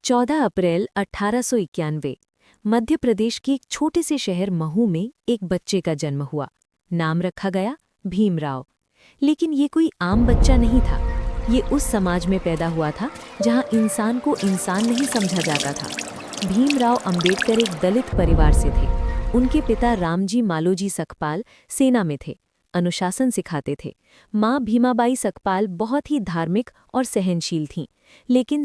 14 अप्रैल 1891 मध्य प्रदेश के एक छोटे से शहर महू में एक बच्चे का जन्म हुआ। नाम रखा गया भीमराव। लेकिन ये कोई आम बच्चा नहीं था। ये उस समाज में पैदा हुआ था जहां इंसान को इंसान नहीं समझा जाता था। भीमराव अंबेडकर एक दलित परिवार से थे। उनके पिता रामजी मालोजी सकपाल सेना में थे, अनुशासन सिखाते थे। माँ भीमाबाई सकपाल बहुत ही धार्मिक और सहनशील थीं, लेकिन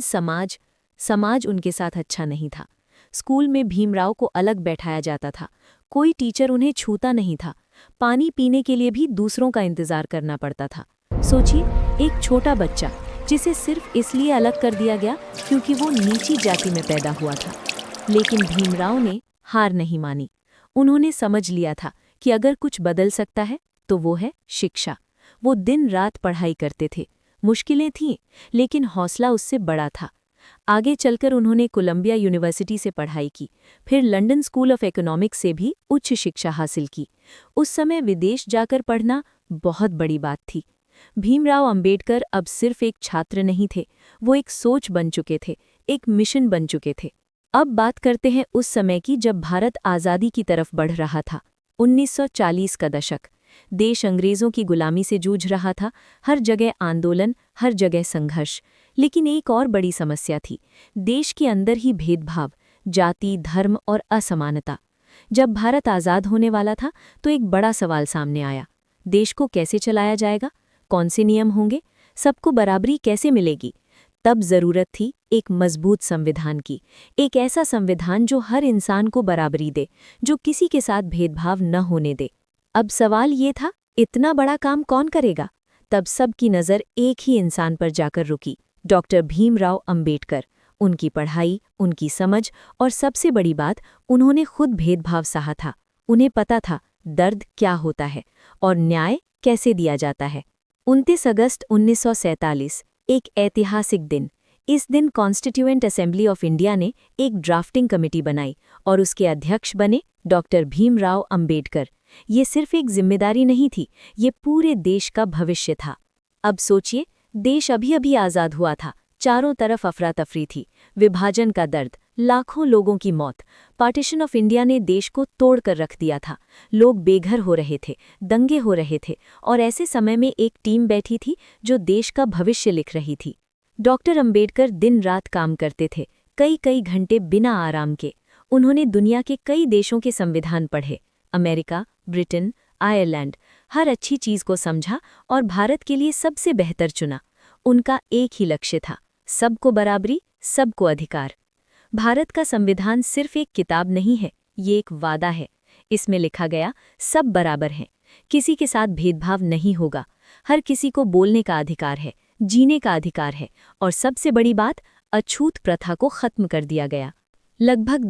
समाज उनके साथ अच्छा नहीं था। स्कूल में भीमराव को अलग बैठाया जाता था। कोई टीचर उन्हें छूता नहीं था। पानी पीने के लिए भी दूसरों का इंतजार करना पड़ता था। सोचिए, एक छोटा बच्चा जिसे सिर्फ इसलिए अलग कर दिया गया क्योंकि वो नीची जाति में पैदा हुआ था। लेकिन भीमराव ने हार नहीं मानी। उन्होंने समझ लिया था कि अगर कुछ बदल सकता है तो वो है शिक्षा। वो दिन रात पढ़ाई करते थे। मुश्किलें थीं, लेकिन हौसला उससे बड़ा था। आगे चलकर उन्होंने कोलंबिया यूनिवर्सिटी से पढ़ाई की, फिर लंदन स्कूल ऑफ इकोनॉमिक्स से भी उच्च शिक्षा हासिल की। उस समय विदेश जाकर पढ़ना बहुत बड़ी बात थी। भीमराव अंबेडकर अब सिर्फ एक छात्र नहीं थे, वो एक सोच बन चुके थे, एक मिशन बन चुके थे। अब बात करते हैं उस समय की जब भारत आज़ादी की तरफ बढ़ रहा था। 1940 का दशक। देश अंग्रेज़ों की गुलामी से जूझ रहा था। हर जगह आंदोलन, हर जगह संघर्ष। लेकिन एक और बड़ी समस्या थी, देश के अंदर ही भेदभाव, जाति, धर्म और असमानता। जब भारत आज़ाद होने वाला था तो एक बड़ा सवाल सामने आया। देश को कैसे चलाया जाएगा? कौन से नियम होंगे? सबको बराबरी कैसे मिलेगी? तब ज़रूरत थी एक मजबूत संविधान की, एक ऐसा संविधान जो हर इंसान को बराबरी दे, जो किसी के साथ भेदभाव न होने दे। अब सवाल ये था, इतना बड़ा काम कौन करेगा? तब सबकी नज़र एक ही इंसान पर जाकर रुकी, डॉक्टर भीमराव अंबेडकर। उनकी पढ़ाई, उनकी समझ और सबसे बड़ी बात, उन्होंने खुद भेदभाव सहा था। उन्हें पता था दर्द क्या होता है और न्याय कैसे दिया जाता है। 29 अगस्त 1947, एक ऐतिहासिक दिन। इस दिन कॉन्स्टिट्यूएंट असेंबली ऑफ इंडिया ने एक ड्राफ्टिंग कमेटी बनाई और उसके अध्यक्ष बने डॉक्टर भीमराव अंबेडकर। ये सिर्फ एक जिम्मेदारी नहीं थी, ये पूरे देश का भविष्य था। अब सोचिए, देश अभी आज़ाद हुआ था, चारों तरफ अफरा तफरी थी, विभाजन का दर्द, लाखों लोगों की मौत। पार्टीशन ऑफ इंडिया ने देश को तोड़कर रख दिया था। लोग बेघर हो रहे थे, दंगे हो रहे थे, और ऐसे समय में एक टीम बैठी थी जो देश का भविष्य लिख रही थी। डॉक्टर अंबेडकर दिन रात काम करते थे, कई घंटे बिना आराम के। उन्होंने दुनिया के कई देशों के संविधान पढ़े, अमेरिका, ब्रिटेन, आयरलैंड, हर अच्छी चीज़ को समझा और भारत के लिए सबसे बेहतर चुना। उनका एक ही लक्ष्य था, सबको बराबरी, सबको अधिकार। भारत का संविधान सिर्फ एक किताब नहीं है, ये एक वादा है। इसमें लिखा गया, सब बराबर हैं, किसी के साथ भेदभाव नहीं होगा, हर किसी को बोलने का अधिकार है, जीने का अधिकार है, और सबसे बड़ी बात, अछूत प्रथा को खत्म कर दिया गया। लगभग